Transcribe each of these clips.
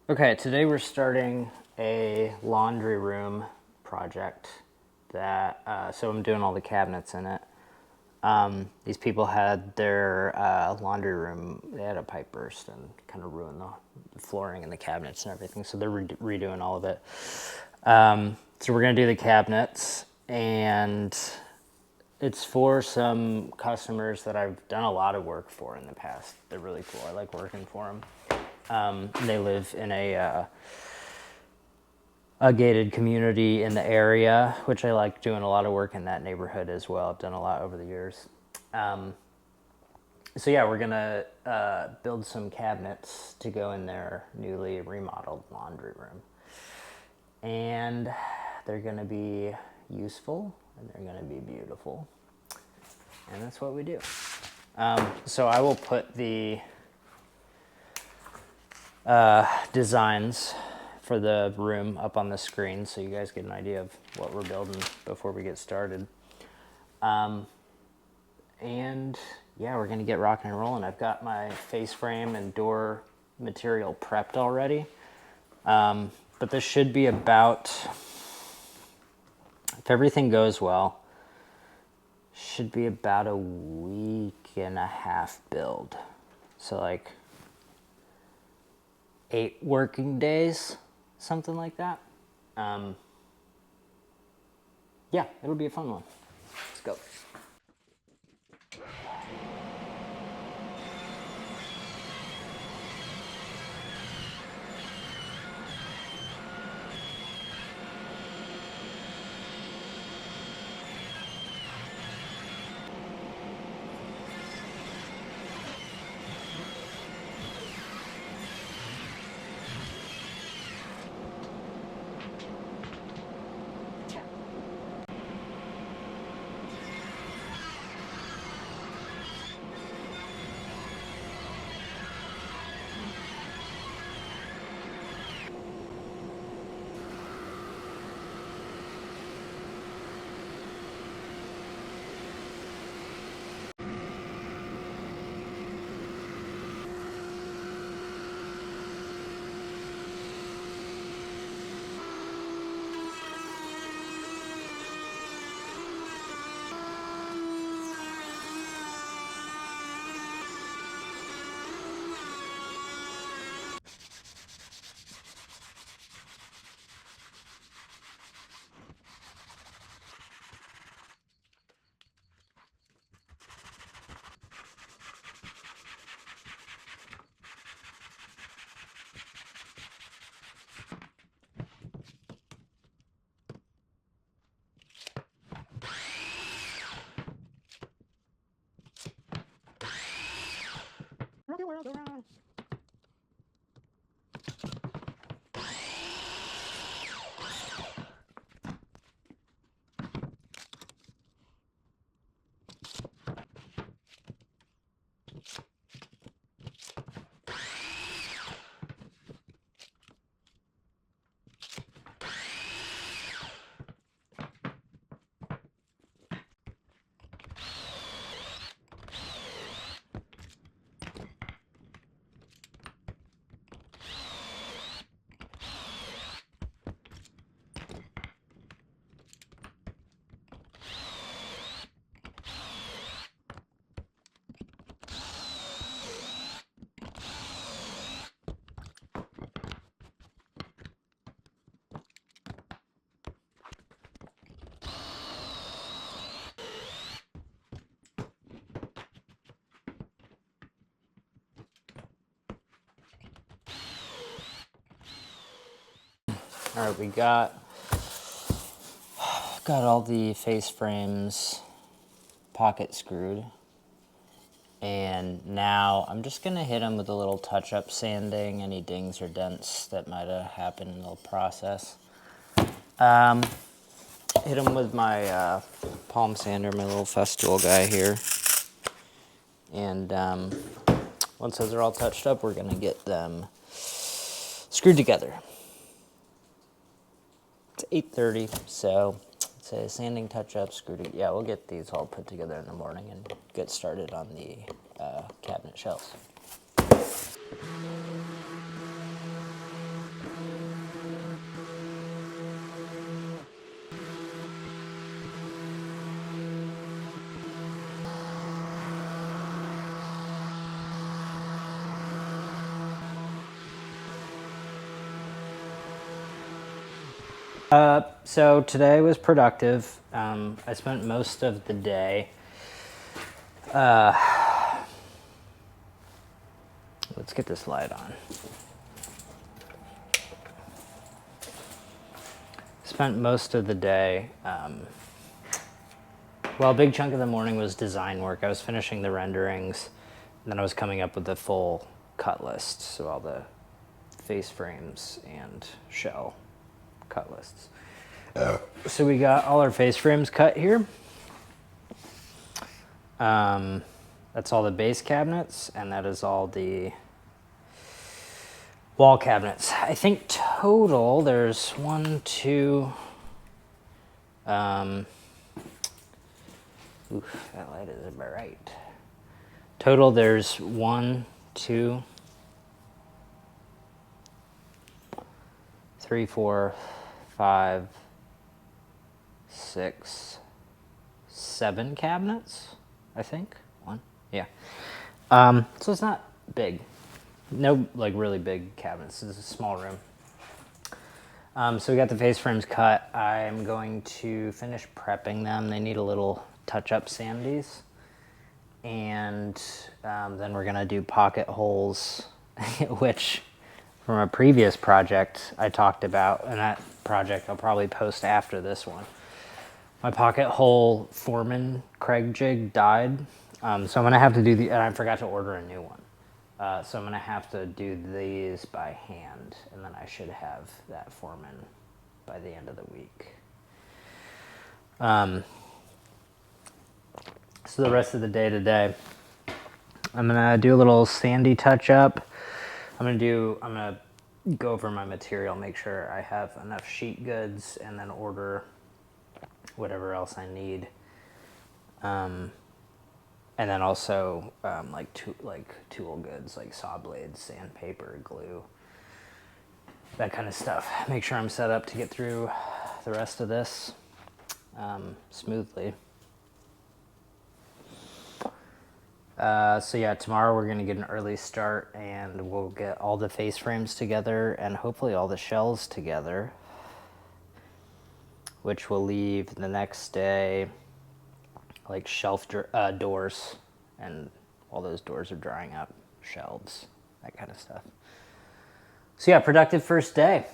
Okay, today we're starting a laundry room project so I'm doing all the cabinets in it. These people had their laundry room, they had a pipe burst and kind of ruined the flooring and the cabinets and everything, so they're redoing all of it. So we're going to do the cabinets, and it's for some customers that I've done a lot of work for in the past. They're really cool. I like working for them. They live in a gated community in the area, which I like doing a lot of work in that neighborhood as well. I've done a lot over the years. So yeah, we're gonna build some cabinets to go in their newly remodeled laundry room, and they're gonna be useful and they're gonna be beautiful, and that's what we do. So I will put the designs for the room up on the screen so you guys get an idea of what we're building before we get started. And yeah, we're gonna get rocking and rolling. I've got my face frame and door material prepped already. But this should be about, if everything goes well, should be about a week and a half build. So like 8 working days, something like that. Yeah, it'll be a fun one. Let's go. Rock your world around. All right, we got all the face frames pocket screwed, and now I'm just gonna hit them with a little touch-up sanding, any dings or dents that might have happened in the process. Hit them with my palm sander, my little Festool guy here, and once those are all touched up, we're gonna get them screwed together. It's 8:30, so it's a sanding touch-up, screwed. Yeah, we'll get these all put together in the morning and get started on the cabinet shelves. So today was productive. I spent most of the day. Let's get this light on. Spent most of the day. Well, a big chunk of the morning was design work. I was finishing the renderings, and then I was coming up with the full cut list, so all the face frames and shell cut lists. So we got all our face frames cut here. That's all the base cabinets, and that is all the wall cabinets. I think total there's one, two. Oof, that light isn't bright. Total there's 1, 2, 3, 4, 5, 6, 7 cabinets, I think. One, yeah. So it's not big. No, like really big cabinets. This is a small room. So we got the face frames cut. I'm going to finish prepping them. They need a little touch-up sandies. And then we're gonna do pocket holes, which from a previous project I talked about, and that project I'll probably post after this one. My pocket hole Foreman Craig jig died, so I'm gonna have to do and I forgot to order a new one. So I'm gonna have to do these by hand, and then I should have that Foreman by the end of the week. So the rest of the day today, I'm gonna do a little sandy touch up. I'm gonna go over my material, make sure I have enough sheet goods, and then order whatever else I need. And then also like tool goods like saw blades, sandpaper, glue, that kind of stuff. Make sure I'm set up to get through the rest of this smoothly. So yeah, tomorrow we're gonna get an early start, and we'll get all the face frames together and hopefully all the shells together, which will leave the next day like shelf doors, and all those doors are drying up, shelves, that kind of stuff. So yeah, productive first day.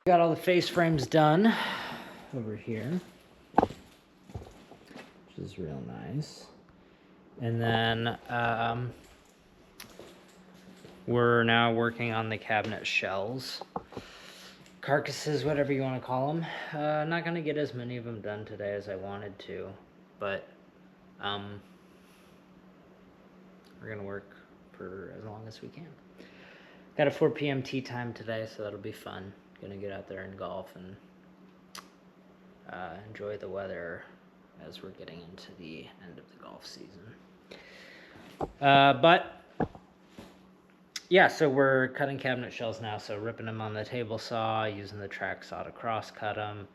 Got all the face frames done over here, which is real nice. And then we're now working on the cabinet shells, carcasses, whatever you want to call them. Not going to get as many of them done today as I wanted to, but we're going to work for as long as we can. Got a 4 p.m. tea time today, so that'll be fun. Gonna get out there and golf and enjoy the weather as we're getting into the end of the golf season. But yeah, so we're cutting cabinet shells now, so ripping them on the table saw, using the track saw to cross cut them.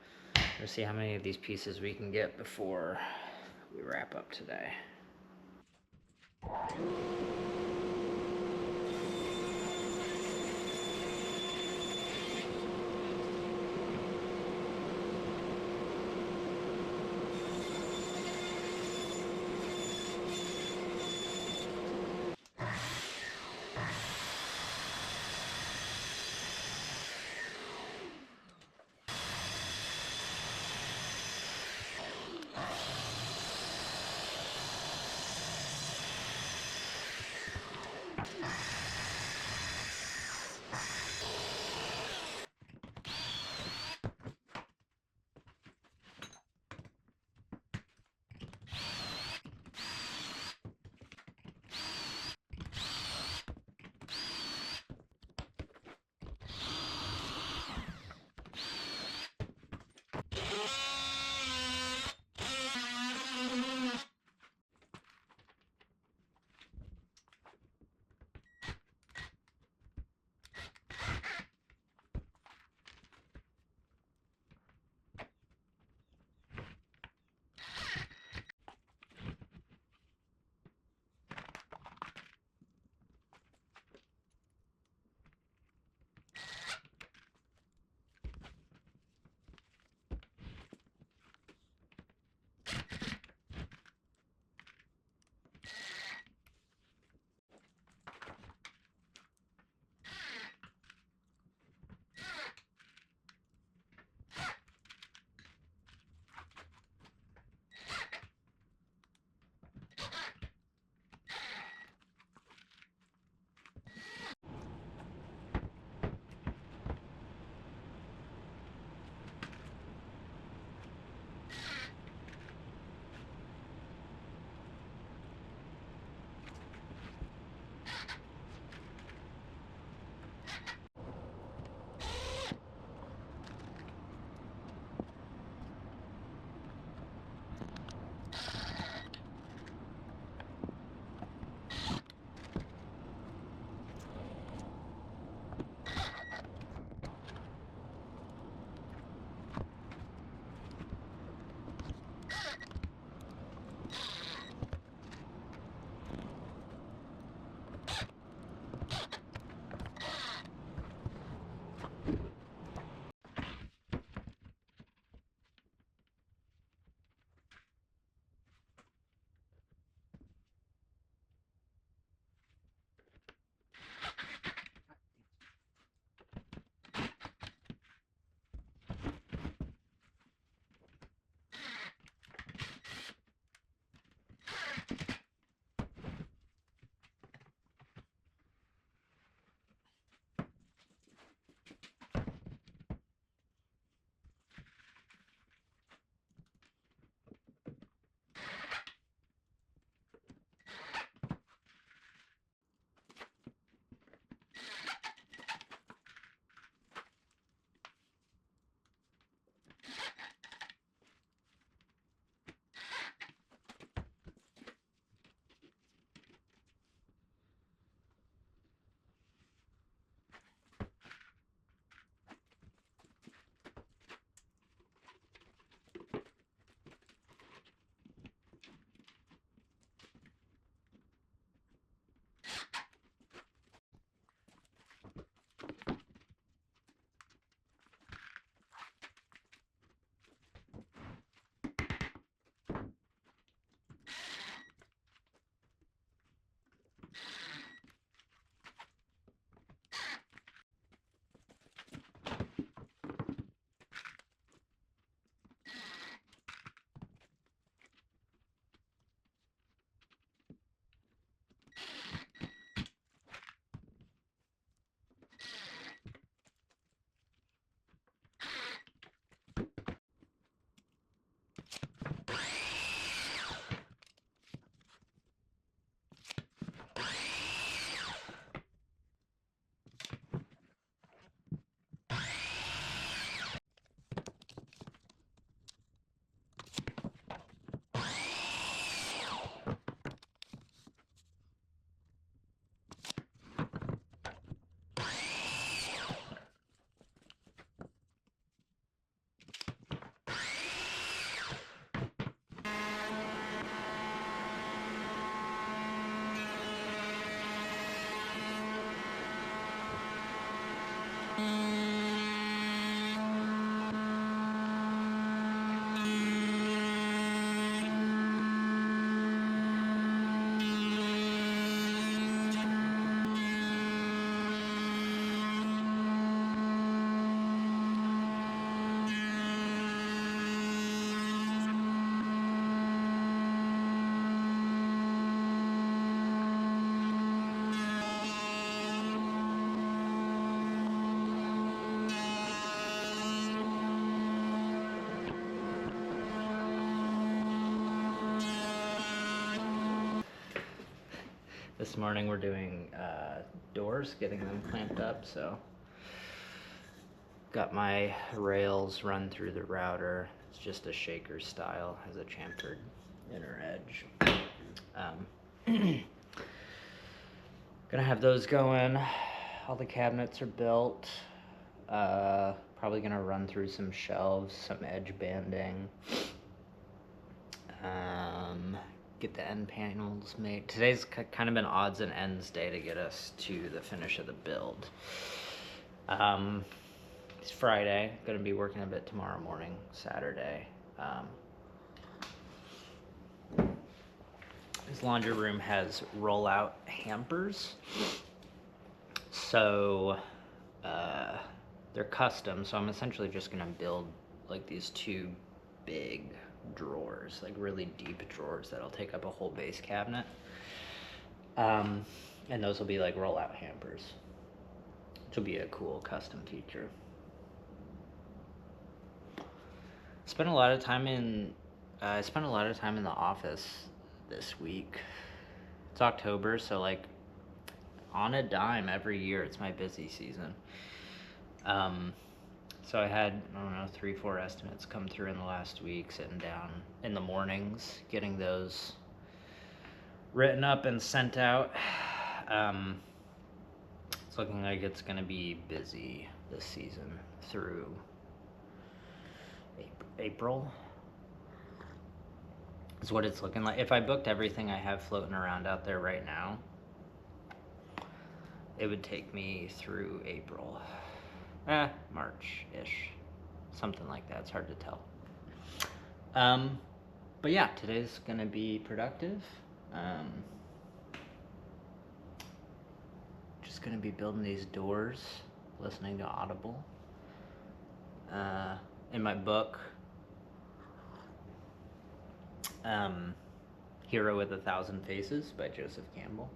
We'll see how many of these pieces we can get before we wrap up today. This morning we're doing doors, getting them clamped up, so got my rails run through the router. It's just a shaker style, has a chamfered inner edge. Gonna have those going. All the cabinets are built. Probably gonna run through some shelves, some edge banding. Get the end panels made. Today's kind of been odds and ends day to get us to the finish of the build. It's Friday. Gonna be working a bit tomorrow morning, Saturday. This laundry room has rollout hampers. So they're custom, so I'm essentially just gonna build like these two big drawers, like really deep drawers that'll take up a whole base cabinet. And those will be like rollout hampers, which will be a cool custom feature. I spent a lot of time in the office this week. It's October, so like on a dime every year it's my busy season. So I had, 3-4 estimates come through in the last week, sitting down in the mornings, getting those written up and sent out. It's looking like it's going to be busy this season through April. Is what it's looking like. If I booked everything I have floating around out there right now, it would take me through April. March-ish. Something like that. It's hard to tell. But yeah, today's going to be productive. Just going to be building these doors, listening to Audible. In my book, Hero with a Thousand Faces by Joseph Campbell.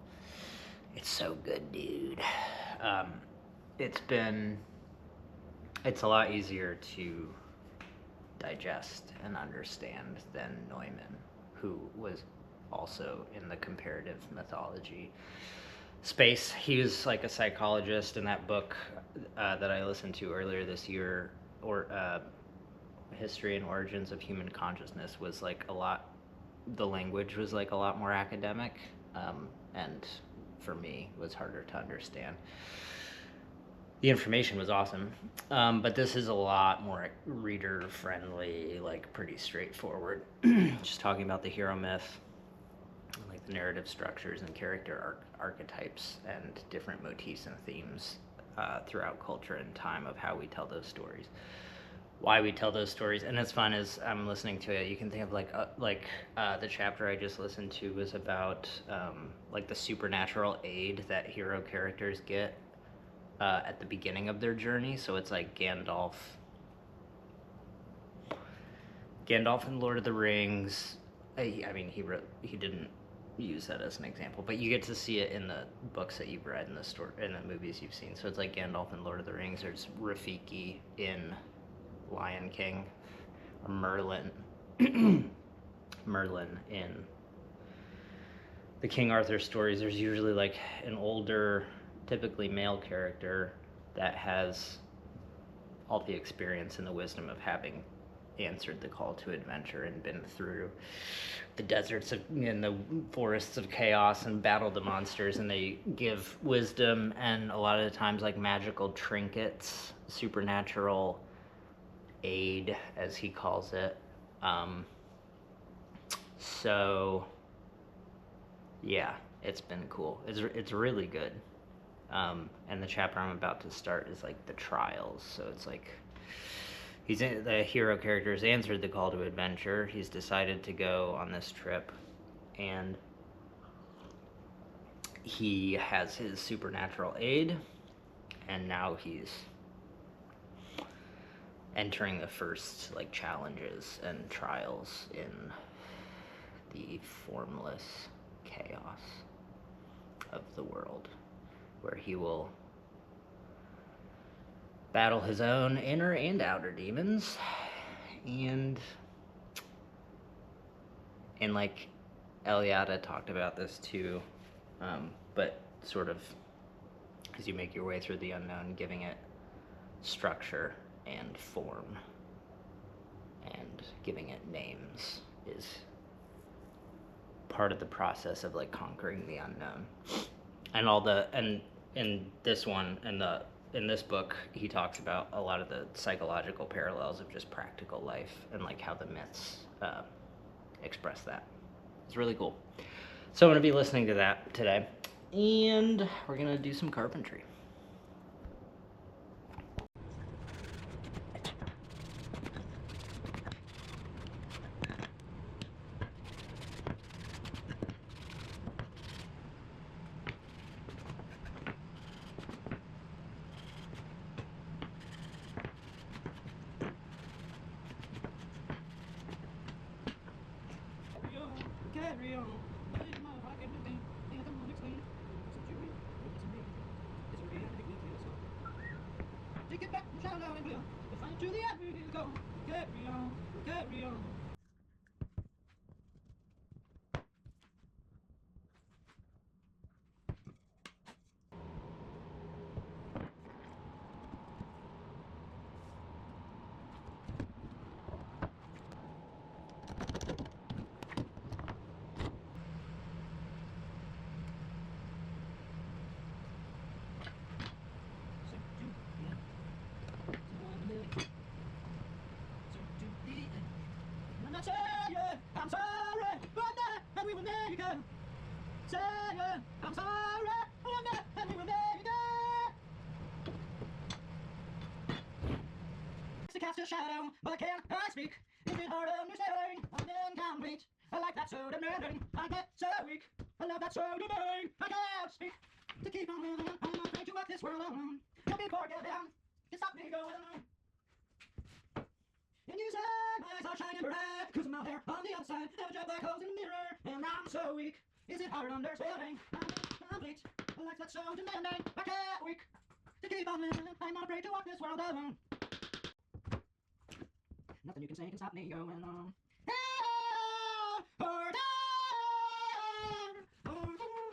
It's so good, dude. It's a lot easier to digest and understand than Neumann, who was also in the comparative mythology space. He was like a psychologist. In that book that I listened to earlier this year, or History and Origins of Human Consciousness, was like the language was like a lot more academic, and for me was harder to understand. The information was awesome, but this is a lot more reader friendly, like pretty straightforward. Just talking about the hero myth, like the narrative structures and character archetypes and different motifs and themes throughout culture and time of how we tell those stories, why we tell those stories. And it's fun as I'm listening to it, you can think of the chapter I just listened to was about like the supernatural aid that hero characters get at the beginning of their journey. So it's like Gandalf in Lord of the Rings. He didn't use that as an example, but you get to see it in the books that you've read, in the movies you've seen. So it's like Gandalf in Lord of the Rings. There's Rafiki in Lion King, or Merlin in the King Arthur stories. There's usually like an older, typically male character that has all the experience and the wisdom of having answered the call to adventure and been through the deserts and the forests of chaos and battled the monsters, and they give wisdom and a lot of the times like magical trinkets, supernatural aid, as he calls it. So yeah, it's been cool. It's really good. And the chapter I'm about to start is like the trials. So it's like the hero character has answered the call to adventure. He's decided to go on this trip, and he has his supernatural aid, and now he's entering the first like challenges and trials in the formless chaos of the world, where he will battle his own inner and outer demons, and like Eliade talked about this too, but sort of as you make your way through the unknown, giving it structure and form and giving it names is part of the process of like conquering the unknown. And in this one, in this book, he talks about a lot of the psychological parallels of just practical life and like how the myths express that. It's really cool. So I'm going to be listening to that today, and we're going to do some carpentry. Carry on. In my pocket, the thing, and the money clean. So Julie, look to me. It's a real big deal. Take it back, shout out and clear. To find to the end, we go. Carry on, carry on. So to the end. So to the end. cast a shadow, but can I speak? Is it hard understanding? I'm incomplete. I like that so demanding. I get so weak. I love that so demanding. I can't speak. To keep on living, I'm afraid to walk this world alone. Don't be forgiven. To stop me going alone. And you said my eyes are shining bright, 'cause I'm out there on the other side. Have a job like holes in the mirror, and I'm so weak. Is it hard understanding? I'm incomplete. I like that so demanding. I can't weak. To keep on living, I'm not afraid to walk this world alone. Nothing you can say can stop me going on. Or down, or down.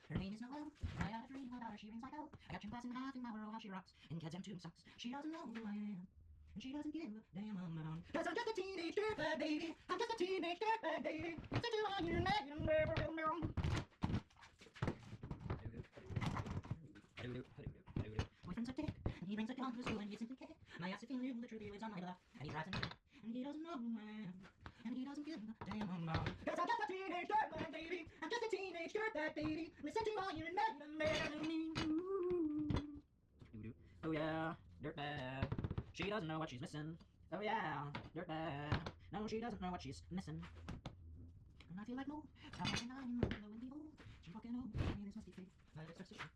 Her name is Noelle. I had a dream about her. She rings like hell. I got gym class in half in my world. How she rocks in kids and tube socks. She doesn't know who I am, and she doesn't give a damn on my own. 'Cause I'm just a teenage dirtbag baby. I'm just a teenage dirtbag baby. Listen to my name. Boyfriend's a dick, and he brings a gun to school, and he simply kick. My ass if he knew the truth, he lives on my left, and he drives in shit, and he doesn't know who I am, and he doesn't give a damn about. 'Cause I'm just a teenage dirtbag baby. I'm just a teenage dirtbag baby. Listen to my Oh yeah, dirtbag. She doesn't know what she's missing. Oh yeah, dirtbag. No, she doesn't know what she's missing. And I feel like no, I'm lo and behold, she's walking home. I mean, this must be fate. It's suspicion.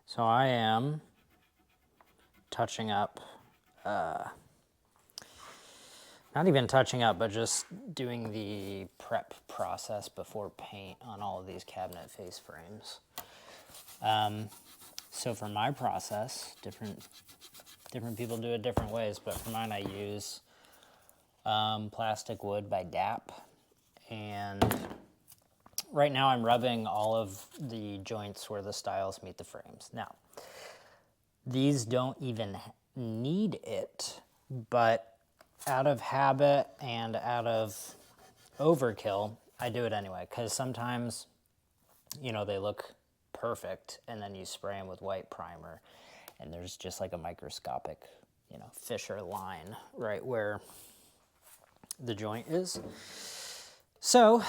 So I am touching up, not even touching up, but just doing the prep process before paint on all of these cabinet face frames. So for my process, different people do it different ways, but for mine I use Plastic Wood by DAP, and right now I'm rubbing all of the joints where the stiles meet the frames. Now, these don't even need it, but out of habit and out of overkill, I do it anyway, because sometimes, they look perfect, and then you spray them with white primer, and there's just like a microscopic, fissure line right where the joint is. So,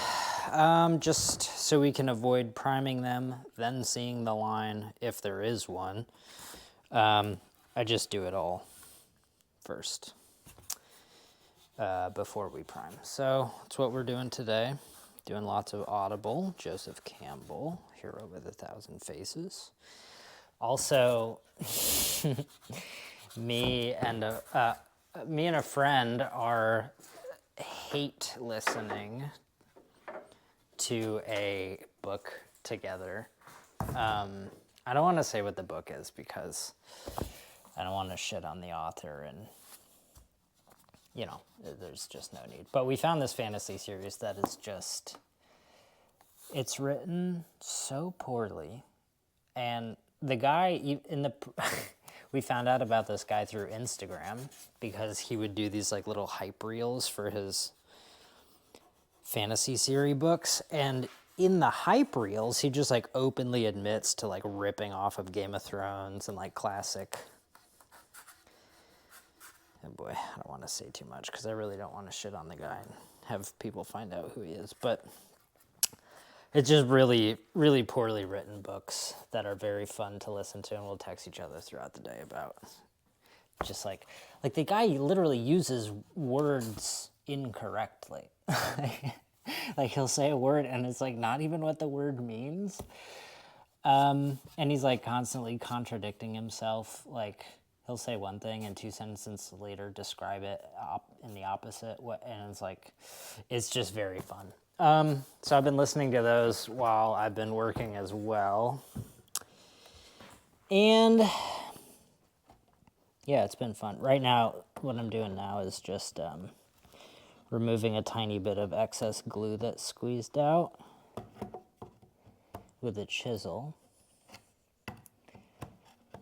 just so we can avoid priming them, then seeing the line if there is one, I just do it all first before we prime. So that's what we're doing today. Doing lots of Audible, Joseph Campbell, Hero with 1,000 Faces. Also, me and a friend are hate listening to a book together. I don't want to say what the book is because I don't want to shit on the author, and there's just no need. But we found this fantasy series that is just, it's written so poorly, and the guy we found out about this guy through Instagram because he would do these like little hype reels for his fantasy series books, and in the hype reels he just like openly admits to like ripping off of Game of Thrones and like classic. Oh boy, I don't want to say too much because I really don't want to shit on the guy and have people find out who he is, but it's just really, really poorly written books that are very fun to listen to, and we'll text each other throughout the day about. Just like the guy literally uses words incorrectly. Like he'll say a word and it's like not even what the word means. And he's like constantly contradicting himself. Like he'll say one thing and 2 sentences later describe it in the opposite way, and it's like, it's just very fun. So I've been listening to those while I've been working as well. And yeah, it's been fun. Right now, what I'm doing now is just removing a tiny bit of excess glue that's squeezed out with a chisel.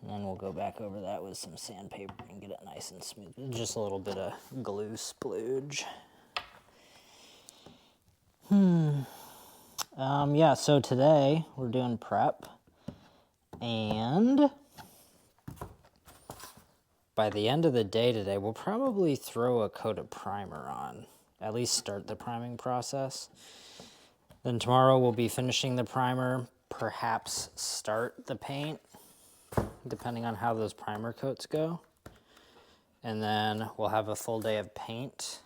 And then we'll go back over that with some sandpaper and get it nice and smooth. Just a little bit of glue splooge. Yeah, so today we're doing prep, and by the end of the day today, we'll probably throw a coat of primer on, at least start the priming process. Then tomorrow we'll be finishing the primer, perhaps start the paint, depending on how those primer coats go. And then we'll have a full day of paint,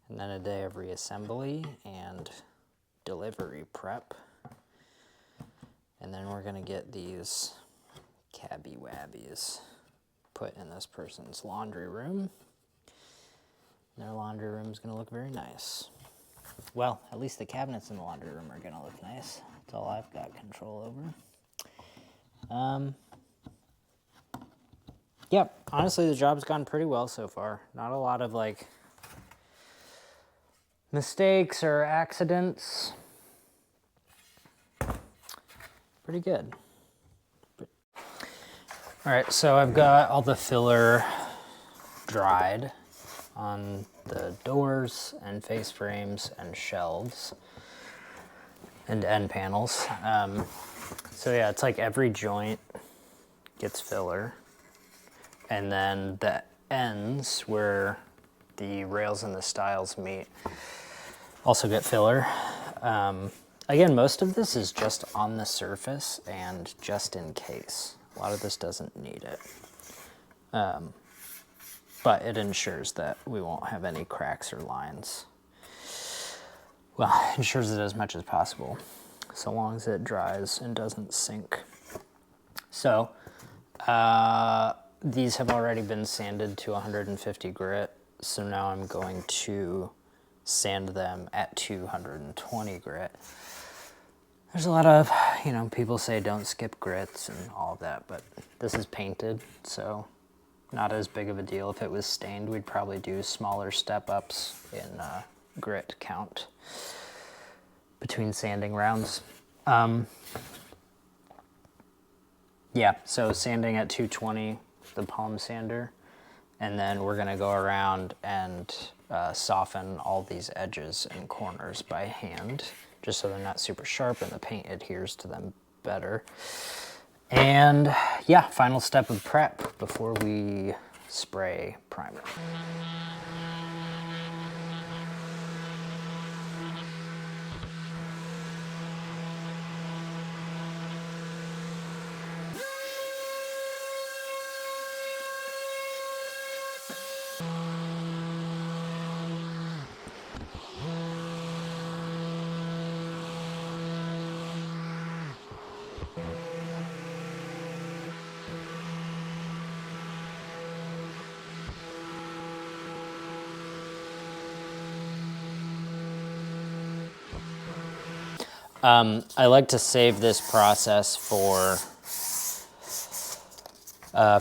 and then a day of reassembly and delivery prep. And then we're gonna get these cabby wabbies put in this person's laundry room. Their laundry room is gonna look very nice. Well, at least the cabinets in the laundry room are gonna look nice. That's all I've got control over. Yep, honestly, the job's gone pretty well so far. Not a lot of like mistakes or accidents. Pretty good. All right, so I've got all the filler dried on the doors and face frames and shelves and end panels. So yeah, it's like every joint gets filler, and then the ends where the rails and the stiles meet also get filler. Again, most of this is just on the surface and just in case. A lot of this doesn't need it. But it ensures that we won't have any cracks or lines. Well, it ensures it as much as possible, so long as it dries and doesn't sink. So, these have already been sanded to 150 grit, so now I'm going to sand them at 220 grit. There's a lot of, people say don't skip grits and all of that, but this is painted, so not as big of a deal. If it was stained, we'd probably do smaller step-ups in grit count between sanding rounds. Yeah, so sanding at 220, the palm sander, and then we're gonna go around and soften all these edges and corners by hand, just so they're not super sharp and the paint adheres to them better. And yeah, final step of prep before we spray primer. I like to save this process for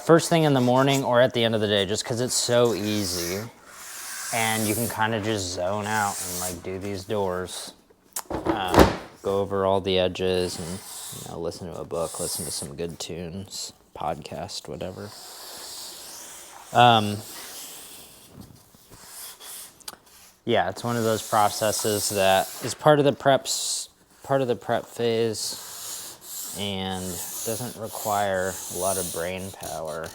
first thing in the morning or at the end of the day, just because it's so easy and you can kind of just zone out and like do these doors, go over all the edges and, you know, listen to a book, listen to some good tunes, podcast, whatever. Yeah, it's one of those processes that is part of the prep phase and doesn't require a lot of brain power.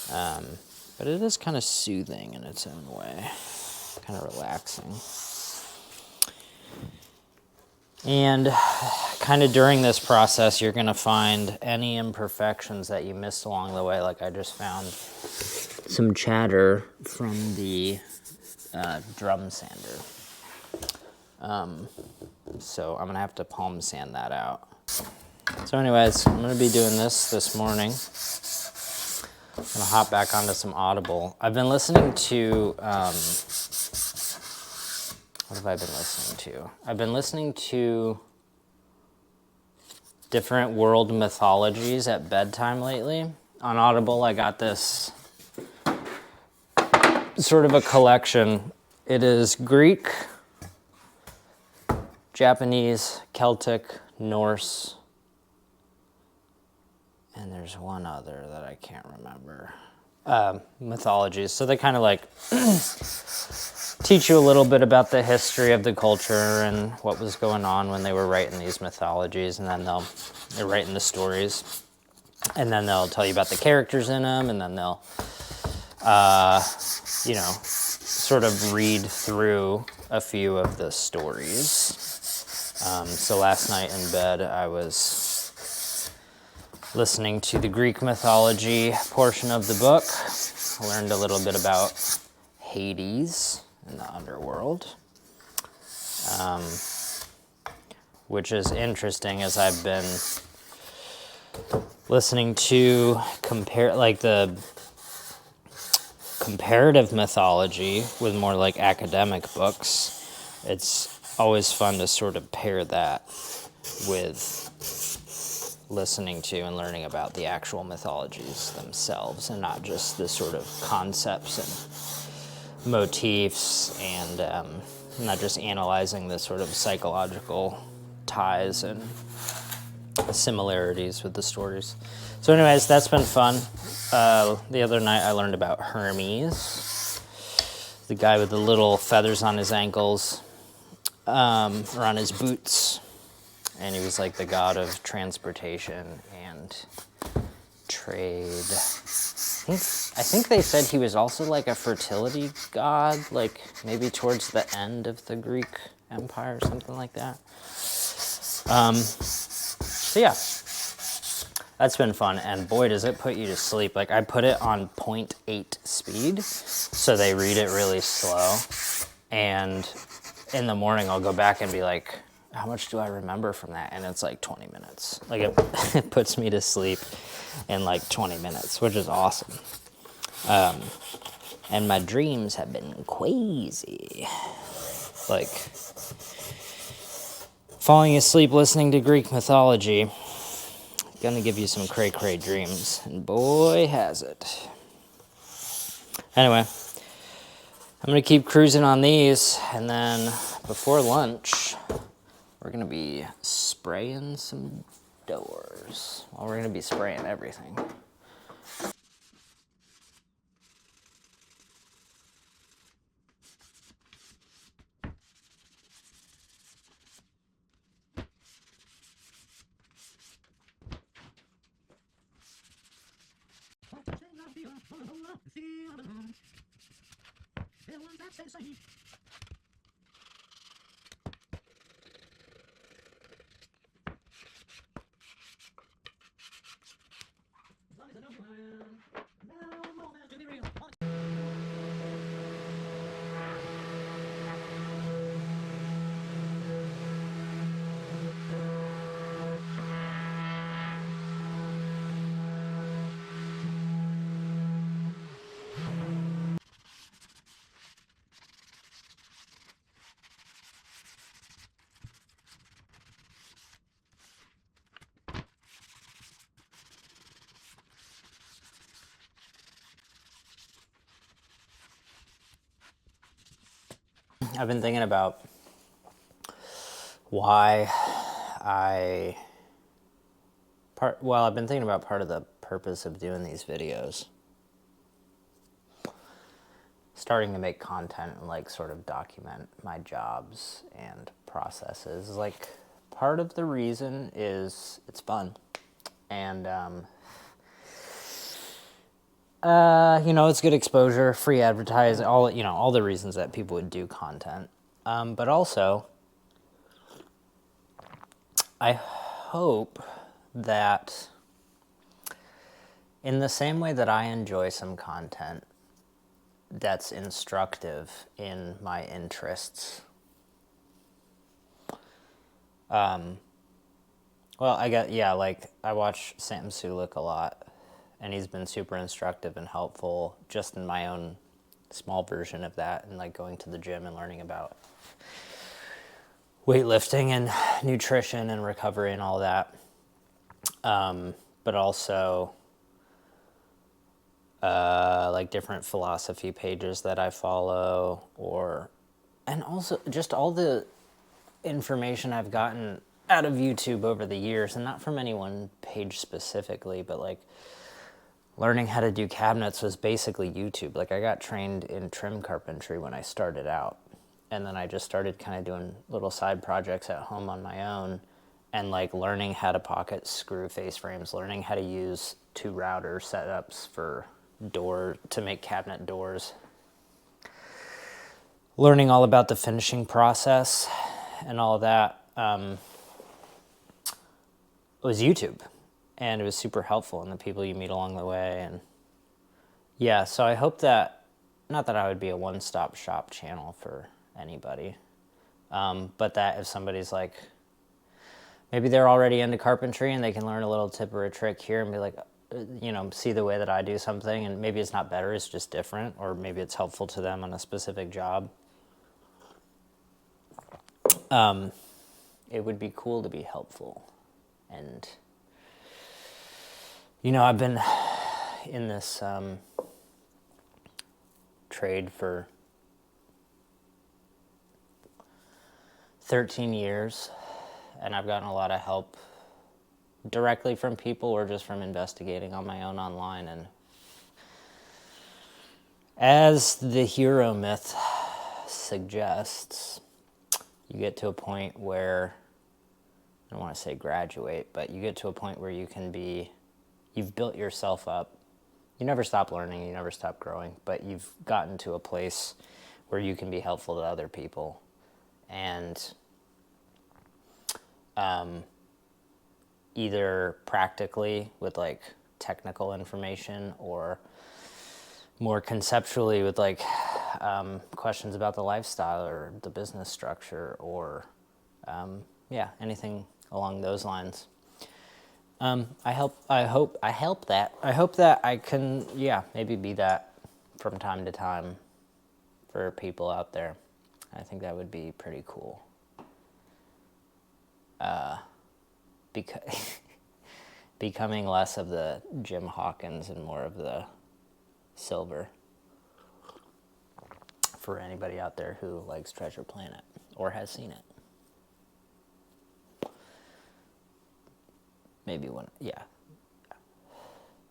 But it is kind of soothing in its own way, kind of relaxing. And kind of during this process, you're going to find any imperfections that you missed along the way. Like I just found some chatter from the drum sander. So I'm going to have to palm sand that out. So anyways, I'm going to be doing this morning. I'm going to hop back onto some Audible. I've been listening to, what have I been listening to? I've been listening to different world mythologies at bedtime lately. On Audible, I got this sort of a collection. It is Greek, Japanese, Celtic, Norse, and there's one other that I can't remember. Mythologies. So they kind of like teach you a little bit about the history of the culture and what was going on when they were writing these mythologies, and then they're writing the stories, and then they'll tell you about the characters in them, and then they'll, you know, sort of read through a few of the stories. So last night in bed, I was listening to the Greek mythology portion of the book. I learned a little bit about Hades in the underworld, which is interesting as I've been listening to the comparative mythology with more like academic books. It's always fun to sort of pair that with listening to and learning about the actual mythologies themselves, and not just the sort of concepts and motifs, and not just analyzing the sort of psychological ties and similarities with the stories. So anyways, that's been fun. The other night I learned about Hermes, the guy with the little feathers on his ankles, or on his boots. And he was like the god of transportation and trade. I think they said he was also like a fertility god, like maybe towards the end of the Greek Empire or something like that. So yeah, that's been fun, and boy does it put you to sleep. Like I put it on 0.8 speed, so they read it really slow, and in the morning I'll go back and be like, how much do I remember from that? And it's like 20 minutes. Like it puts me to sleep in like 20 minutes, which is awesome. And my dreams have been crazy. Like falling asleep listening to Greek mythology, gonna give you some cray-cray dreams, and boy has it. Anyway, I'm gonna keep cruising on these, and then before lunch, we're gonna be spraying some doors. Well, we're gonna be spraying everything. for the whole lot and feel alone. They're the ones that stay the same. As long as I know who I am, now I'm more than to be real. I've been thinking about why I I've been thinking about part of the purpose of doing these videos. Starting to make content and like sort of document my jobs and processes. Like part of the reason is it's fun. And it's good exposure, free advertising, all the reasons that people would do content. But also, I hope that in the same way that I enjoy some content that's instructive in my interests, I watch Sam Sulek a lot, and he's been super instructive and helpful just in my own small version of that, and like going to the gym and learning about weightlifting and nutrition and recovery and all that. But also like different philosophy pages that I follow, and also just all the information I've gotten out of YouTube over the years, and not from any one page specifically, but like learning how to do cabinets was basically YouTube. Like I got trained in trim carpentry when I started out, and then I just started kind of doing little side projects at home on my own, and like learning how to pocket screw face frames, learning how to use 2 router setups for to make cabinet doors, learning all about the finishing process and all that. It was YouTube, and it was super helpful, and the people you meet along the way. And yeah, so I hope that, not that I would be a one-stop shop channel for anybody, but that if somebody's like, maybe they're already into carpentry and they can learn a little tip or a trick here and be like, see the way that I do something, and maybe it's not better, it's just different, or maybe it's helpful to them on a specific job. It would be cool to be helpful. And, I've been in this trade for 13 years, and I've gotten a lot of help directly from people or just from investigating on my own online. And as the hero myth suggests, you get to a point where, I don't want to say graduate, but you get to a point where you've built yourself up. You never stop learning, you never stop growing, but you've gotten to a place where you can be helpful to other people. And either practically with like technical information, or more conceptually with like questions about the lifestyle or the business structure, or anything along those lines. I hope that I can maybe be that from time to time for people out there. I think that would be pretty cool. Because becoming less of the Jim Hawkins and more of the Silver, for anybody out there who likes Treasure Planet or has seen it. Maybe one, yeah.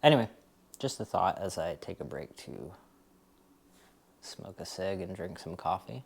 Anyway, just a thought as I take a break to smoke a cig and drink some coffee.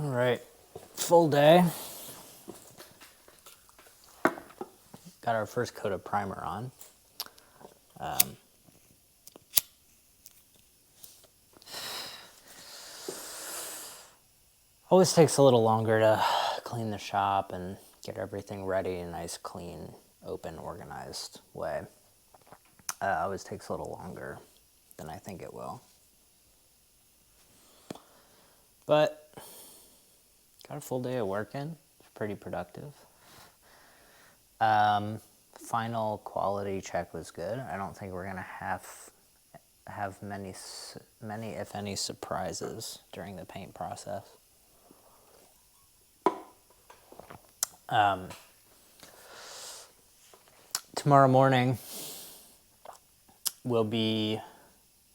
All right, full day. Got our first coat of primer on. Always takes a little longer to clean the shop and get everything ready in a nice, clean, open, organized way. Always takes a little longer than I think it will. But got a full day of work in. It's pretty productive. Final quality check was good. I don't think we're gonna have many if any surprises during the paint process. Tomorrow morning will be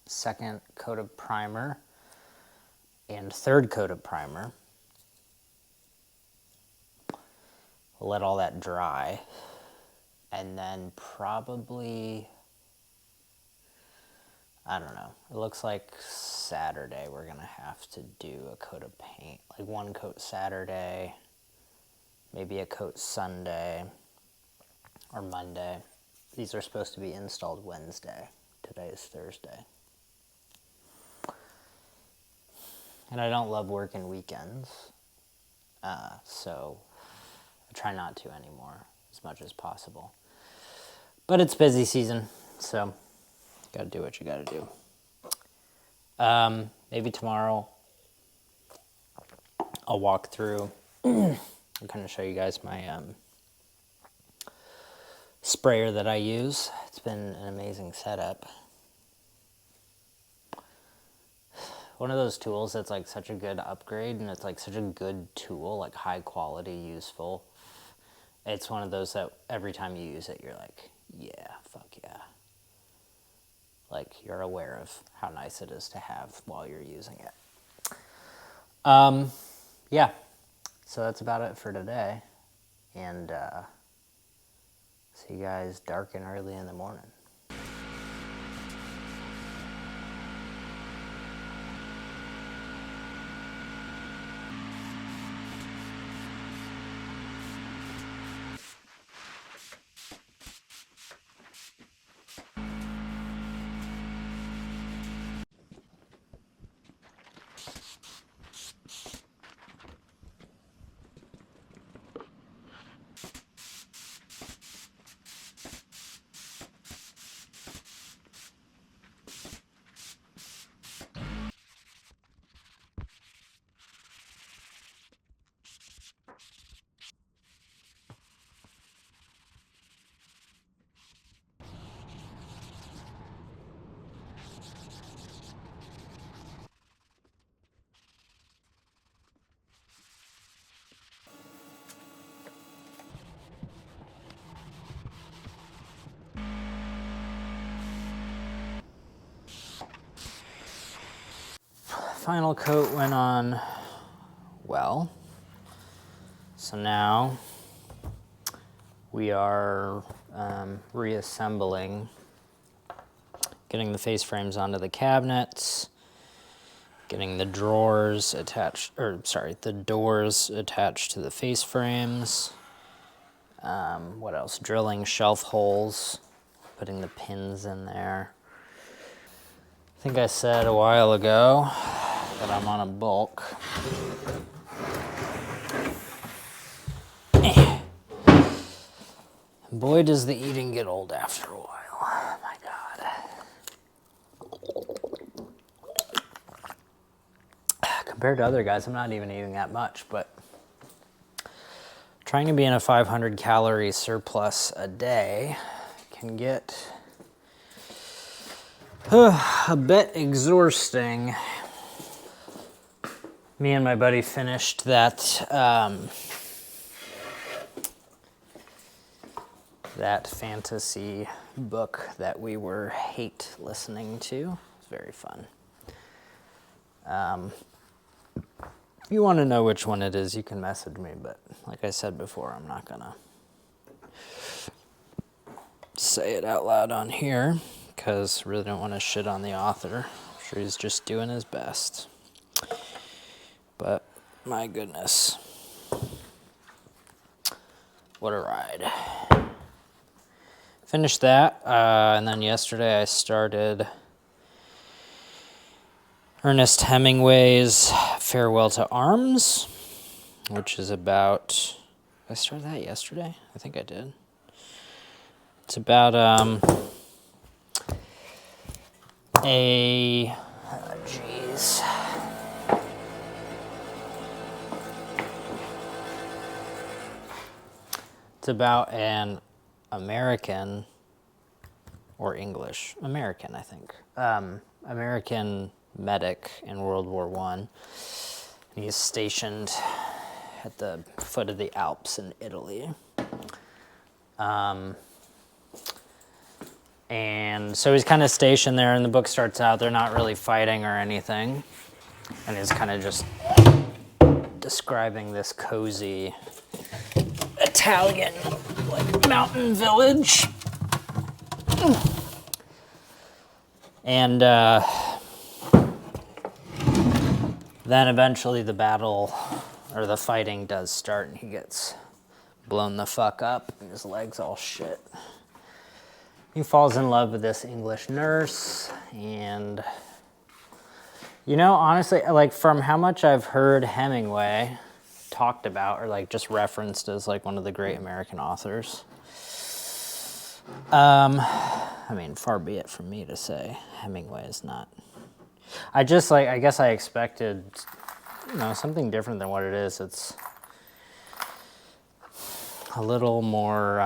second coat of primer and third coat of primer. We'll let all that dry, and then probably, I don't know, it looks like Saturday we're gonna have to do a coat of paint, like one coat Saturday, maybe a coat Sunday or Monday. These are supposed to be installed Wednesday. Today is Thursday. And I don't love working weekends, so I try not to anymore as much as possible. But it's busy season, so gotta do what you gotta do. Maybe tomorrow I'll walk through. I'm gonna show you guys my sprayer that I use. It's been an amazing setup. One of those tools that's like such a good upgrade, and it's like such a good tool, like high quality, useful. It's one of those that every time you use it, you're like, yeah, fuck yeah. Like you're aware of how nice it is to have while you're using it. Yeah, so that's about it for today. And see you guys dark and early in the morning. Final coat went on well. So now we are reassembling, getting the face frames onto the cabinets, getting the drawers attached, the doors attached to the face frames. What else? Drilling shelf holes, putting the pins in there. I think I said a while ago that I'm on a bulk. Boy, does the eating get old after a while. Oh my God. Compared to other guys, I'm not even eating that much, but trying to be in a 500 calorie surplus a day can get a bit exhausting. Me and my buddy finished that that fantasy book that we were hate listening to. It was very fun. If you want to know which one it is, you can message me, but like I said before, I'm not gonna say it out loud on here because I really don't want to shit on the author. I'm sure he's just doing his best. But My goodness. What a ride. Finished that, and then yesterday I started Ernest Hemingway's Farewell to Arms, which is about... Did I start that yesterday? I think I did. It's about It's about an American, or English, American, I think, American medic in World War I. He's stationed at the foot of the Alps in Italy. And so he's kind of stationed there, and the book starts out, they're not really fighting or anything. And he's kind of just describing this cozy Italian, like, mountain village. And then eventually the battle, or the fighting does start, and he gets blown the fuck up, and his leg's all shit. He falls in love with this English nurse, and, you know, honestly, like, from how much I've heard Hemingway talked about, or like just referenced as like one of the great American authors, I mean, far be it from me to say Hemingway is not. I guess I expected, you know, something different than what it is. It's a little more,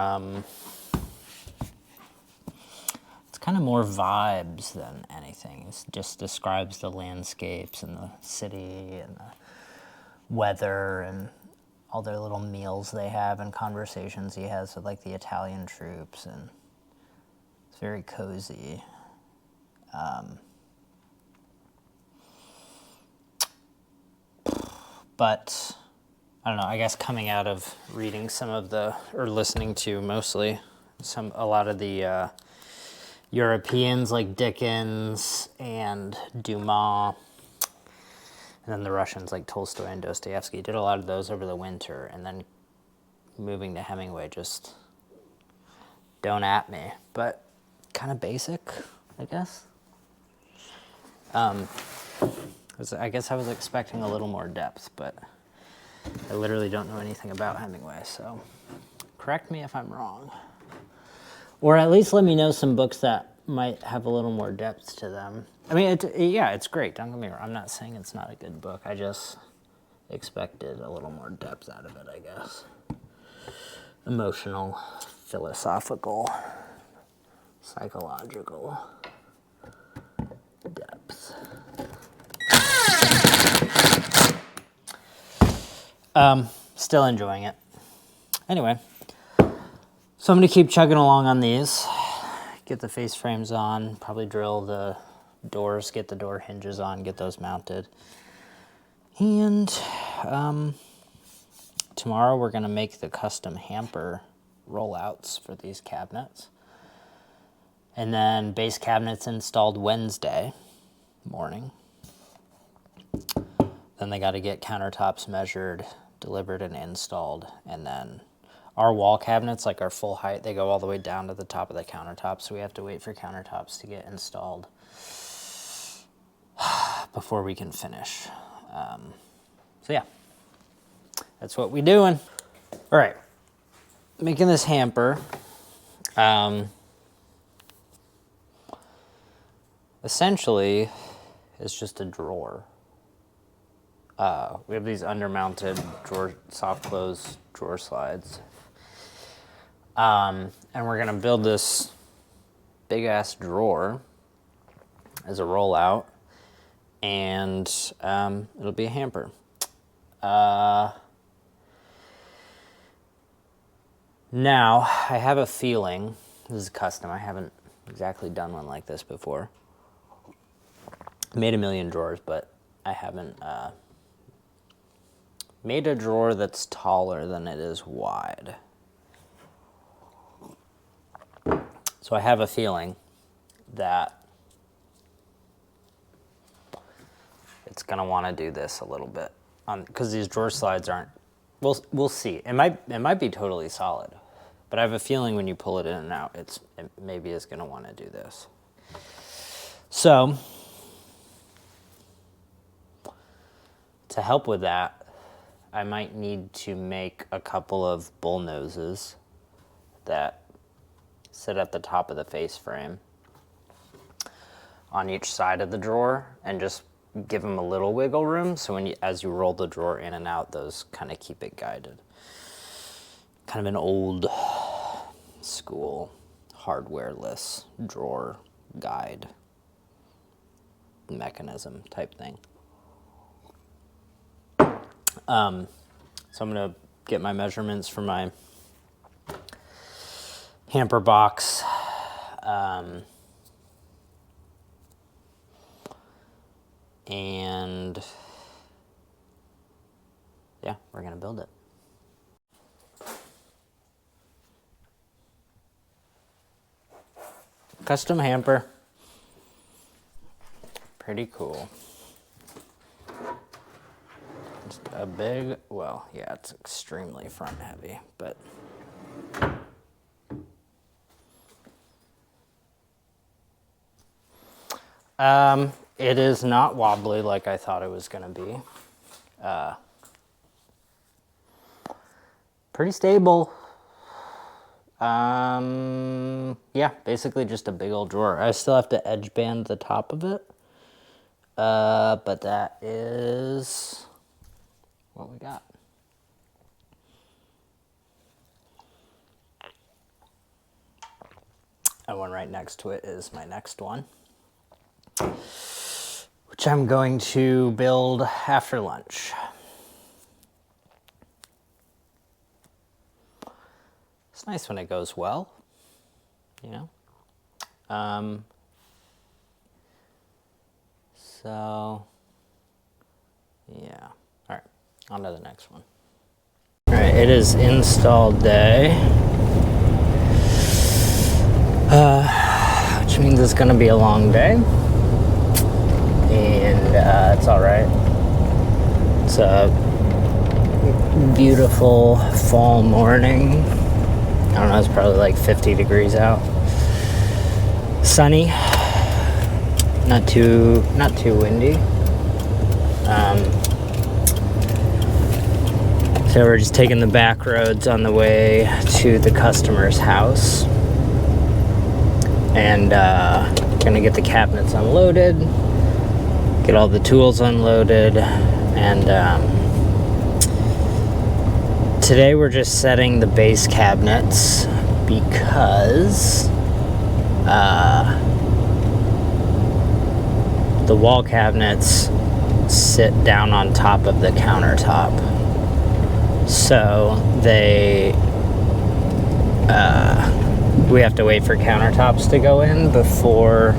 it's kind of more vibes than anything. It just describes the landscapes and the city and the weather and all their little meals they have and conversations he has with, like, the Italian troops, and it's very cozy. But I don't know, I guess coming out of reading some of the, or listening to mostly, a lot of the Europeans like Dickens and Dumas, and then the Russians like Tolstoy and Dostoevsky, did a lot of those over the winter, and then moving to Hemingway, just don't at me, but kind of basic, I guess. I guess I was expecting a little more depth, but I literally don't know anything about Hemingway, so correct me if I'm wrong. Or at least let me know some books that might have a little more depth to them. I mean, it's great, don't get me wrong. I'm not saying it's not a good book. I just expected a little more depth out of it, I guess. Emotional, philosophical, psychological depth. Still enjoying it. Anyway, so I'm going to keep chugging along on these. Get the face frames on, probably drill the doors, get the door hinges on, get those mounted. And tomorrow we're going to make the custom hamper rollouts for these cabinets. And then base cabinets installed Wednesday morning. Then they got to get countertops measured, delivered, and installed. And then our wall cabinets, like our full height, they go all the way down to the top of the countertop, so we have to wait for countertops to get installed before we can finish. So yeah, that's what we doing. All right, making this hamper. Essentially, it's just a drawer. We have these undermounted drawer, soft close drawer slides. And we're gonna build this big ass drawer as a rollout, and it'll be a hamper. Now, I have a feeling, this is custom, I haven't exactly done one like this before. I made a million drawers, but I haven't made a drawer that's taller than it is wide. So I have a feeling that it's gonna wanna do this a little bit. on, because these drawer slides aren't. We'll see. It might be totally solid, but I have a feeling when you pull it in and out, it maybe is going to want to do this. So to help with that, I might need to make a couple of bull noses that sit at the top of the face frame on each side of the drawer, and just give them a little wiggle room, so as you roll the drawer in and out, those kind of keep it guided. Kind of an old school hardware-less drawer guide mechanism type thing. So I'm gonna get my measurements for my hamper box. And yeah, we're gonna build it. Custom hamper. Pretty cool. Just a big, well, yeah, it's extremely front heavy, but it is not wobbly like I thought it was gonna be. Pretty stable. Yeah, basically just a big old drawer. I still have to edge band the top of it. But that is what we got. And one right next to it is my next one, which I'm going to build after lunch. It's nice when it goes well, you know? So, yeah. All right, on to the next one. All right, it is install day, which means it's gonna be a long day, and it's all right. It's a beautiful fall morning. I don't know, it's probably like 50 degrees out. Sunny, not too windy. So we're just taking the back roads on the way to the customer's house, and gonna get the cabinets unloaded, get all the tools unloaded, and today we're just setting the base cabinets because the wall cabinets sit down on top of the countertop. So we have to wait for countertops to go in before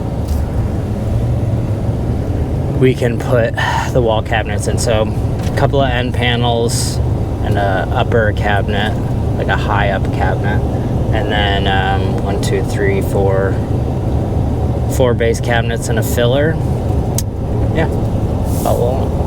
we can put the wall cabinets in. So a couple of end panels and a upper cabinet, like a high up cabinet, and then 1, 2, 3, 4 base cabinets and a filler. Yeah, follow along.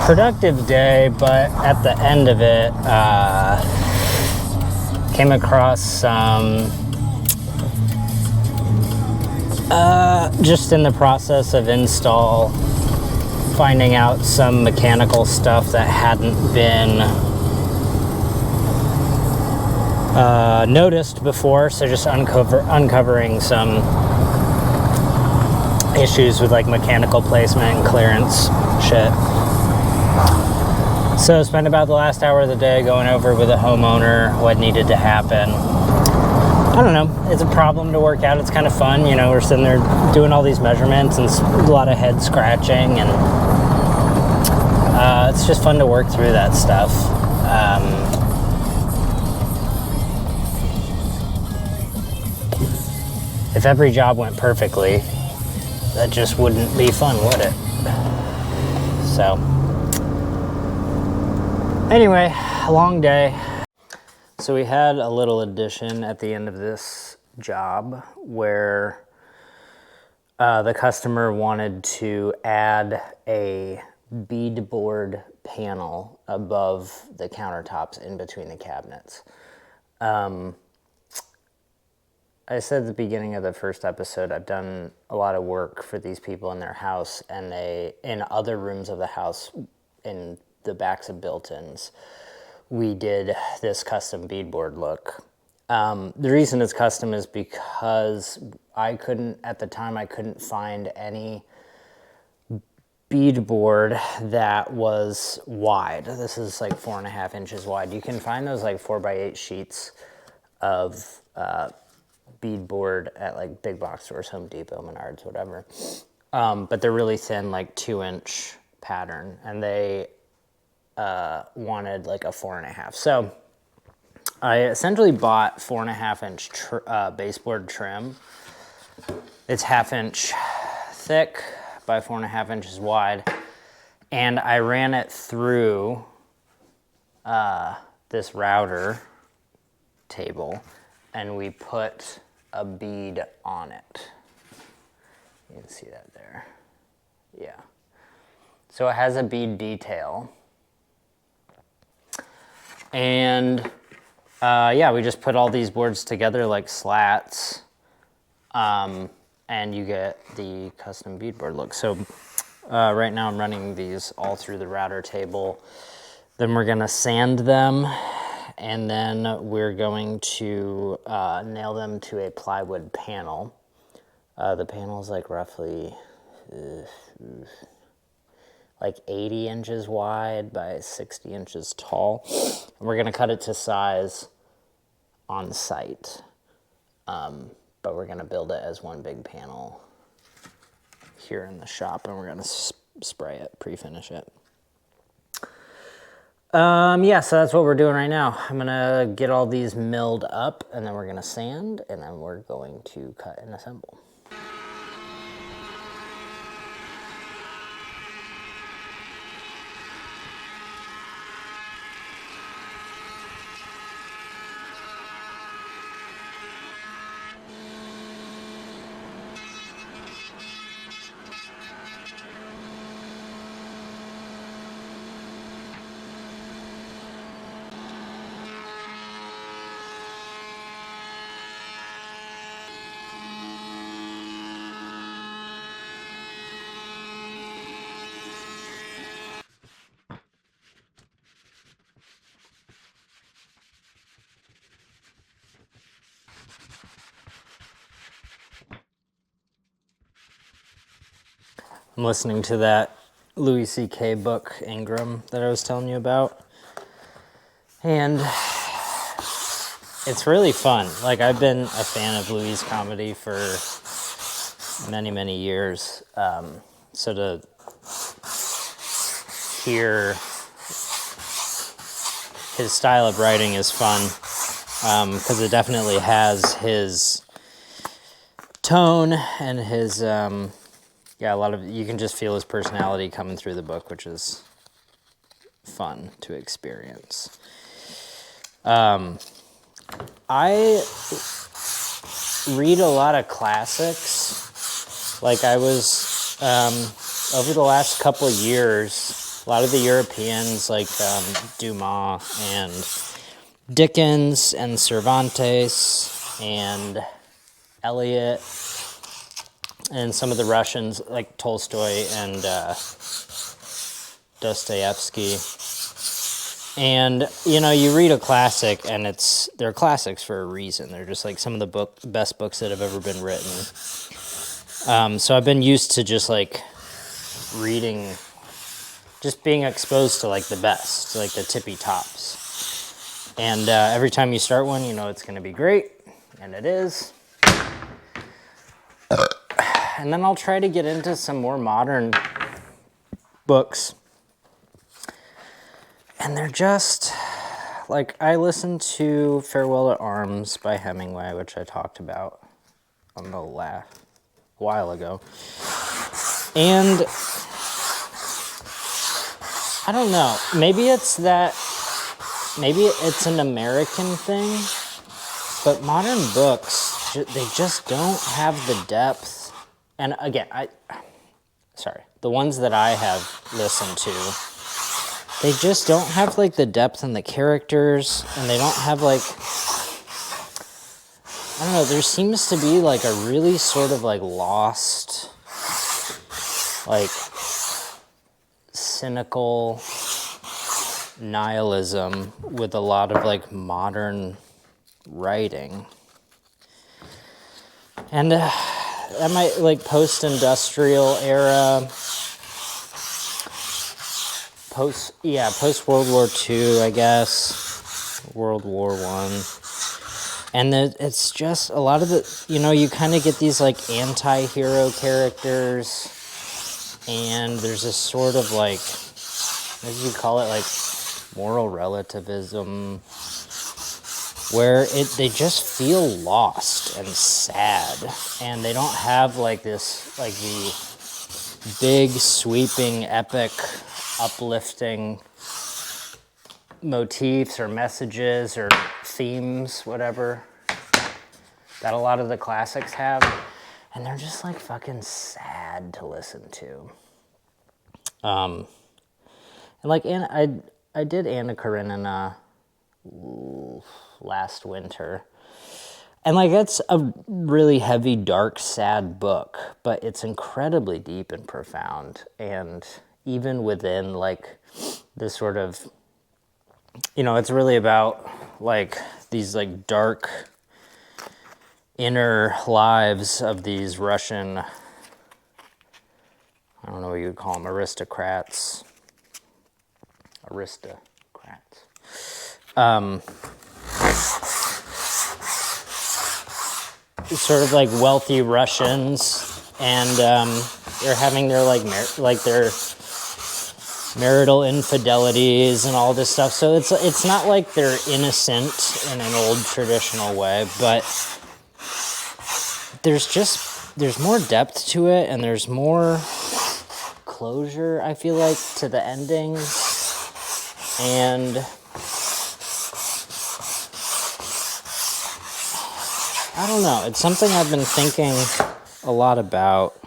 productive day, but at the end of it, came across some, just in the process of install, finding out some mechanical stuff that hadn't been noticed before, so just uncovering some issues with like mechanical placement and clearance shit. So spent about the last hour of the day going over with a homeowner what needed to happen. I don't know, it's a problem to work out. It's kind of fun, you know, we're sitting there doing all these measurements and a lot of head scratching, and it's just fun to work through that stuff. If every job went perfectly, that just wouldn't be fun, would it? So, anyway, long day. So we had a little addition at the end of this job where the customer wanted to add a beadboard panel above the countertops in between the cabinets. I said at the beginning of the first episode, I've done a lot of work for these people in their house, and in other rooms of the house, in the backs of built-ins, we did this custom beadboard look. The reason it's custom is because at the time I couldn't find any beadboard that was wide. This is like 4.5 inches wide. You can find those like 4x8 sheets of beadboard at like big box stores, Home Depot, Menards, whatever. But they're really thin, like 2-inch pattern, and they wanted like a 4.5. So I essentially bought 4.5-inch baseboard trim. It's 1/2 inch thick by 4.5 inches wide, and I ran it through this router table, and we put a bead on it. You can see that there. Yeah. So it has a bead detail. And yeah, we just put all these boards together like slats, and you get the custom beadboard look. So right now I'm running these all through the router table. Then we're gonna sand them, and then we're going to nail them to a plywood panel. The panel is like roughly like 80 inches wide by 60 inches tall. And we're gonna cut it to size on site, but we're gonna build it as one big panel here in the shop, and we're gonna spray it, pre-finish it. Yeah, so that's what we're doing right now. I'm gonna get all these milled up, and then we're gonna sand, and then we're going to cut and assemble. I'm listening to that Louis C.K. book, Ingram, that I was telling you about. And it's really fun. Like, I've been a fan of Louis' comedy for many, many years. So to hear his style of writing is fun, because it definitely has his tone and his... yeah, you can just feel his personality coming through the book, which is fun to experience. I read a lot of classics. Like I was, over the last couple of years, A lot of the Europeans, like Dumas and Dickens and Cervantes and Eliot, and some of the Russians like Tolstoy and Dostoevsky. And you read a classic, and they're classics for a reason. They're just like some of the best books that have ever been written. So I've been used to just like reading, just being exposed to like the best, like the tippy tops. And every time you start one, it's going to be great, and it is. And then I'll try to get into some more modern books. And they're just, like, I listened to Farewell to Arms by Hemingway, which I talked about on the while ago. And I don't know, maybe it's an American thing, but modern books, they just don't have the depth. And again, the ones that I have listened to, they just don't have like the depth in the characters, and they don't have like, I don't know, there seems to be like a really sort of like lost, like cynical nihilism with a lot of like modern writing. And that might like post-industrial era, post World War II, I guess, World War I. And it's just a lot of the, you kind of get these like anti-hero characters, and there's this sort of like, what do you call it, like moral relativism, where they just feel lost and sad, and they don't have like this, like the big sweeping epic uplifting motifs or messages or themes, whatever, that a lot of the classics have, and they're just like fucking sad to listen to. And like I did Anna Karenina last winter, and like it's a really heavy, dark, sad book, but it's incredibly deep and profound. And even within like this sort of, it's really about like these like dark inner lives of these Russian, I don't know what you would call them, aristocrats. Sort of like wealthy Russians, and they're having their their marital infidelities and all this stuff. So it's not like they're innocent in an old traditional way, but there's more depth to it, and there's more closure, I feel like, to the endings. And I don't know, it's something I've been thinking a lot about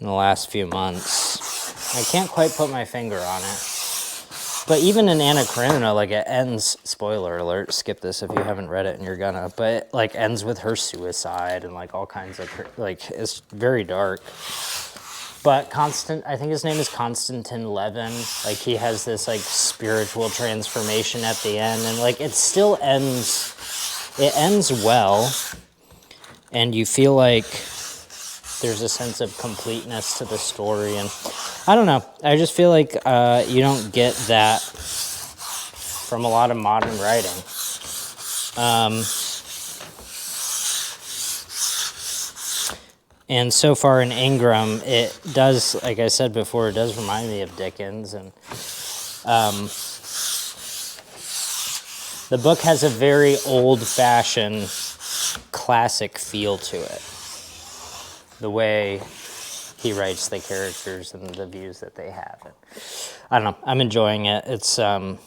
in the last few months. I can't quite put my finger on it. But even in Anna Karenina, like it ends, spoiler alert, skip this if you haven't read it and you're gonna, but it like ends with her suicide and like all kinds of, like, it's very dark. But I think his name is Konstantin Levin, like he has this like spiritual transformation at the end, and like it ends well, and you feel like there's a sense of completeness to the story. And I don't know, I just feel like you don't get that from a lot of modern writing. And so far in Ingram, it does, like I said before, it does remind me of Dickens. And the book has a very old-fashioned classic feel to it. The way he writes the characters and the views that they have. And I don't know, I'm enjoying it. It's fun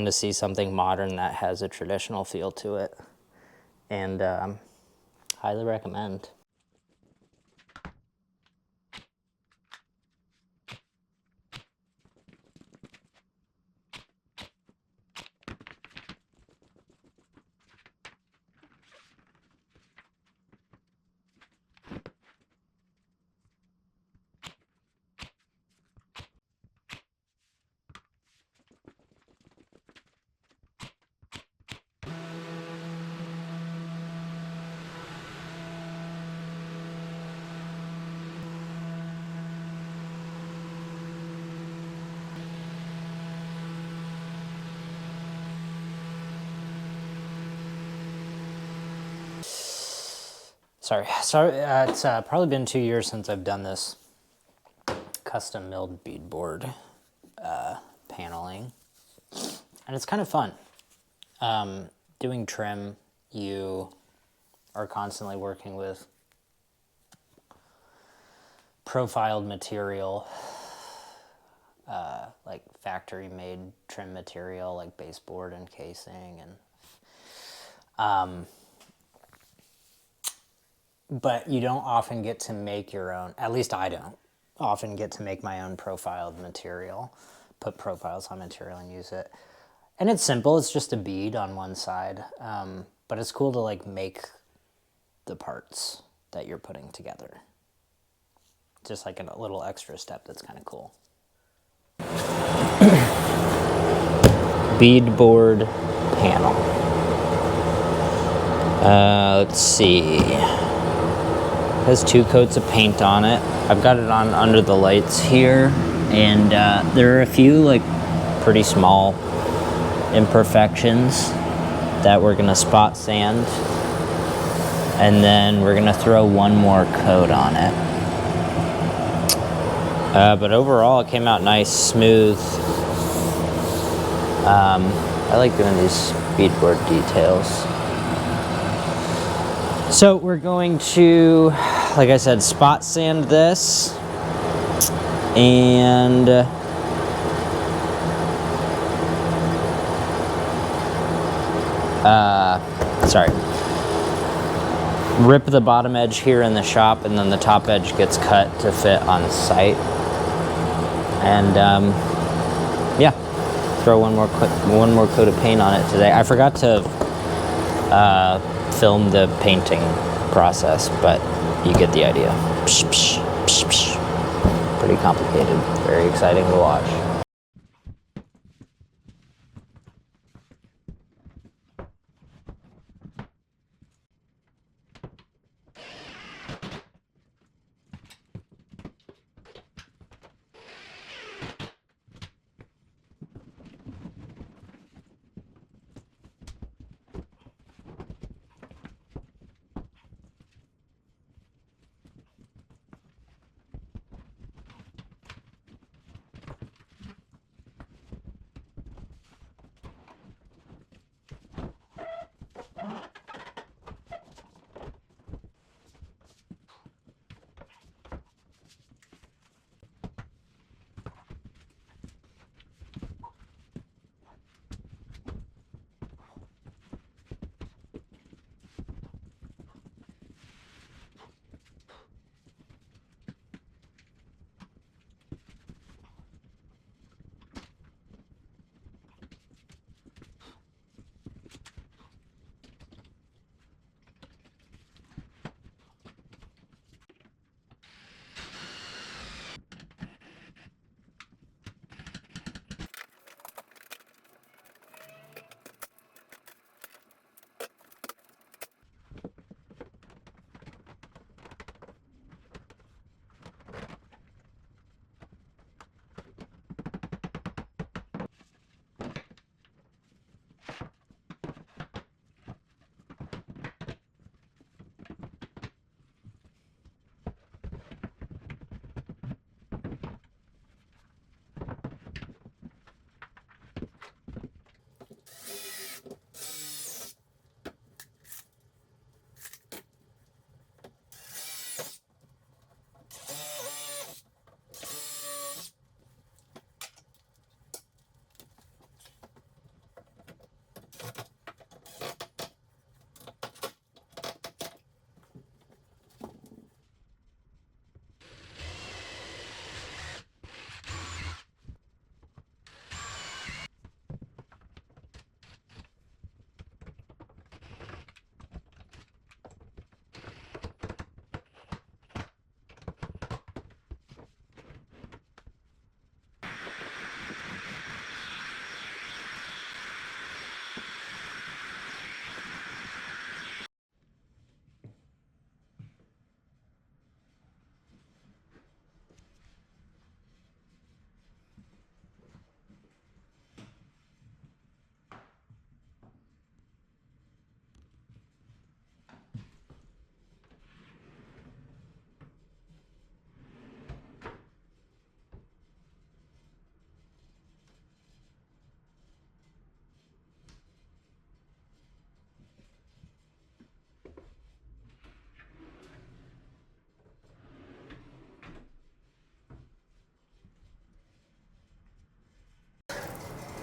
to see something modern that has a traditional feel to it. And highly recommend. Sorry, it's probably been 2 years since I've done this custom milled beadboard paneling, and it's kind of fun. Doing trim, you are constantly working with profiled material, like factory made trim material like baseboard and casing, and but you don't often get to make your own, at least I don't often get to make my own profiled material, put profiles on material and use it. And it's simple, it's just a bead on one side, but it's cool to like make the parts that you're putting together. Just like a little extra step that's kind of cool. Beadboard panel. Let's see. It has 2 coats of paint on it. I've got it on under the lights here, and there are a few like pretty small imperfections that we're gonna spot sand, and then we're gonna throw one more coat on it. But overall, it came out nice, smooth. I like doing these beadboard details. So we're going to, like I said, spot sand this, and rip the bottom edge here in the shop, and then the top edge gets cut to fit on site. And yeah, throw one more coat of paint on it today. I forgot to film the painting process, but you get the idea. Pretty complicated, very exciting to watch.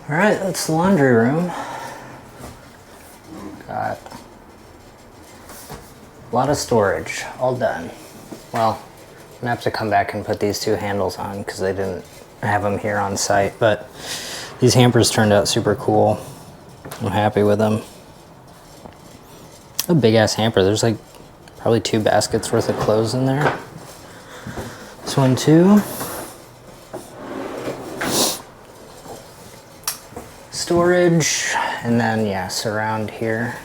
All right, that's the laundry room. Got a lot of storage, all done. Well, I'm gonna have to come back and put these two handles on because they didn't have them here on site, but these hampers turned out super cool. I'm happy with them. A big ass hamper. There's like probably 2 baskets worth of clothes in there. This one too. Storage, and then yeah, surround here.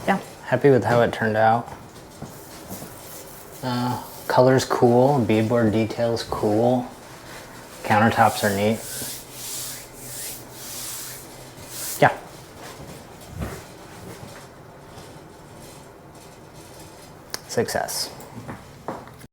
Yeah, happy with how it turned out. Color's cool, beadboard detail's cool. Countertops are neat. Yeah. Success.